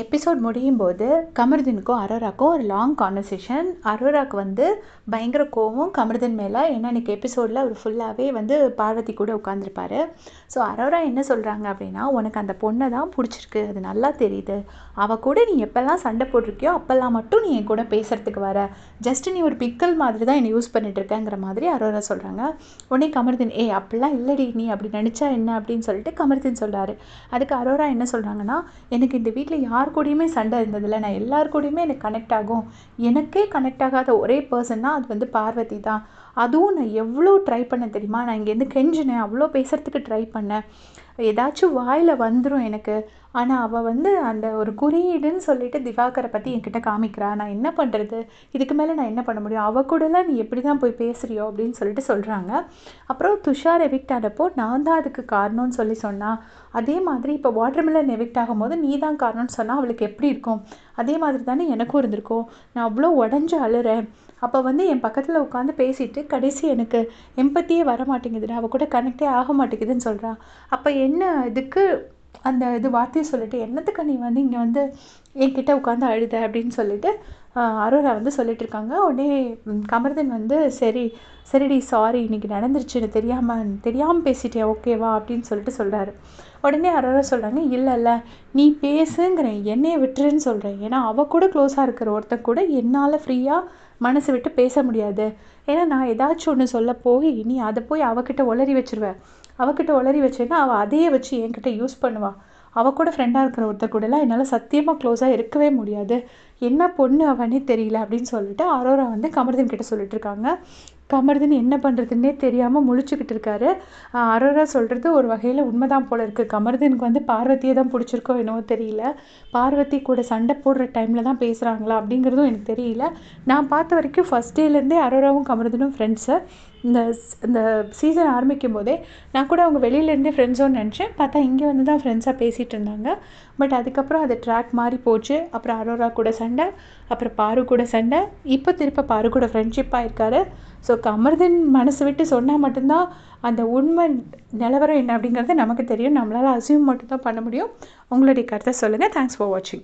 Episode முடியும்போது கமருதீனுக்கும் அரோராக்கும் ஒரு long conversation. அரோராவுக்கு வந்து பயங்கர கோவம் கமருதீன் மேலே. ஏன்னா இன்றைக்கி எபிசோடில் அவர் ஃபுல்லாகவே வந்து பார்வதி கூட உட்காந்துருப்பாரு. ஸோ அரோரா என்ன சொல்கிறாங்க அப்படின்னா, உனக்கு அந்த பொண்ணை தான் பிடிச்சிருக்கு, அது நல்லா தெரியுது. அவள் கூட நீ எப்போல்லாம் சண்டை போட்டிருக்கியோ அப்போல்லாம் மட்டும் நீ என் கூட பேசுகிறதுக்கு வர, ஜஸ்ட் நீ ஒரு பிக்கல் மாதிரி தான் என்னை யூஸ் பண்ணிட்டுருக்கேங்கிற மாதிரி அரோரா சொல்கிறாங்க. உடனே கமருதீன் அப்படிலாம் இல்லடி, நீ அப்படி நினச்சா என்ன அப்படின்னு சொல்லிட்டு கமருதீன் சொல்கிறாரு. அதுக்கு அரோரா என்ன சொல்கிறாங்கன்னா, எனக்கு இந்த வீட்டில் யார் கூடயுமே சண்டை இருந்ததில்லை, நான் எல்லார் கூடயுமே எனக்கு கனெக்ட் ஆகும். எனக்கே கனெக்ட் ஆகாத ஒரே பர்சன்னா அது வந்து பார்வதி தான். அதுவும் நான் எவ்வளோ ட்ரை பண்ண தெரியுமா, நான் இங்கேருந்து கெஞ்சினேன், அவ்வளோ பேசுகிறதுக்கு ட்ரை பண்ணேன், ஏதாச்சும் வாயில் வந்துடும் எனக்கு. ஆனால் அவள் வந்து அந்த ஒரு குறியீடுன்னு சொல்லிட்டு திவாகரை பற்றி என்கிட்ட காமிக்கிறா. நான் என்ன பண்ணுறது, இதுக்கு மேலே நான் என்ன பண்ண முடியும், அவள் கூடலாம் நீ எப்படி தான் போய் பேசுகிறியோ அப்படின்னு சொல்லிட்டு சொல்கிறாங்க. அப்புறம் துஷார் எவிக்ட் ஆனப்போ நான் தான் அதுக்கு காரணம்னு சொன்னால், அதே மாதிரி இப்போ வாட்டர்மெலன் எவிக்ட் ஆகும்போது நீ தான் காரணம்னு சொன்னால் அவளுக்கு எப்படி இருக்கும், அதே மாதிரி தானே எனக்கும் இருந்திருக்கும். நான் அவ்வளோ உடஞ்சி அழுறேன். அப்போ வந்து என் பக்கத்தில் உட்காந்து பேசிட்டு கடைசி எனக்கு எம்பத்தியே வர மாட்டேங்குதுடா, அவள் கூட கனெக்டே ஆக மாட்டேங்குதுன்னு சொல்கிறான். அப்போ என்ன இதுக்கு அந்த இது வார்த்தையை சொல்லிட்டு, என்னத்துக்கு நீ வந்து இங்கே வந்து என்கிட்ட உட்காந்து அழுத அப்படின்னு சொல்லிட்டு அரோரா வந்து சொல்லிட்டு இருக்காங்க. உடனே கமருதீன் வந்து சரிடி சாரி, இன்னைக்கு நடந்துருச்சு, எனக்கு தெரியாமல் பேசிட்டேன், ஓகேவா அப்படின்னு சொல்லிட்டு சொல்கிறாரு. உடனே அரோரா சொல்கிறாங்க, இல்லை நீ பேசுங்கிறேன், என்னையை விட்டுருன்னு சொல்கிறேன். ஏன்னா அவள் கூட க்ளோஸாக இருக்கிற ஒருத்தன் கூட என்னால் ஃப்ரீயாக மனசு விட்டு பேச முடியாது. ஏன்னா நான் ஏதாச்சும் ஒன்று சொல்ல போய் நீ அதை போய் அவகிட்ட உளறி வச்சிருவேன். அவகிட்ட உளறி வச்சேன்னா அவள் அதையே வச்சு என்கிட்ட யூஸ் பண்ணுவாள். அவள் கூட ஃப்ரெண்டாக இருக்கிற ஒருத்தர் கூடலாம் என்னால் சத்தியமாக க்ளோஸாக இருக்கவே முடியாது. என்ன பொண்ணு அவனே தெரியல அப்படின்னு சொல்லிட்டு அரோரா வந்து கமருதீன் கிட்ட சொல்லிட்டு இருக்காங்க. கமருதீன் என்ன பண்ணுறதுன்னே தெரியாமல் முழிச்சுக்கிட்டு இருக்காரு. அரோரா சொல்கிறது ஒரு வகையில் உண்மைதான் போல இருக்குது. கமருதீனுக்கு வந்து பார்வதியை தான் பிடிச்சிருக்கோ என்னவோ தெரியல. பார்வதி கூட சண்டை போடுற டைமில் தான் பேசுகிறாங்களா அப்படிங்கிறதும் எனக்கு தெரியல. நான் பார்த்த வரைக்கும் ஃபஸ்ட் டேலேருந்தே அரோராவும் கமருதீனும் ஃப்ரெண்ட்ஸு. இந்த சீசன் ஆரம்பிக்கும் போதே நான் கூட அவங்க வெளியிலேருந்தே ஃப்ரெண்ட்ஸோன்னு நினச்சேன். பார்த்தா இங்கே வந்து தான் ஃப்ரெண்ட்ஸாக பேசிகிட்டு இருந்தாங்க. பட் அதுக்கப்புறம் அது ட்ராக் மாறி போச்சு. அப்புறம் அரோரா கூட சண்டை, அப்புறம் பாரு கூட சண்டை, இப்போ திருப்ப பாரு கூட ஃப்ரெண்ட்ஷிப்பாக இருக்காரு. ஸோ கமருதீன் மனசு விட்டு சொன்னால் மட்டும்தான் அந்த உண்மை நிலவரம் என்ன அப்படிங்கிறது நமக்கு தெரியும். நம்மளால் அசியூம் மட்டும்தான் பண்ண முடியும். உங்களுடைய கருத்தை சொல்லுங்கள். தேங்க்ஸ் ஃபார் வாட்சிங்.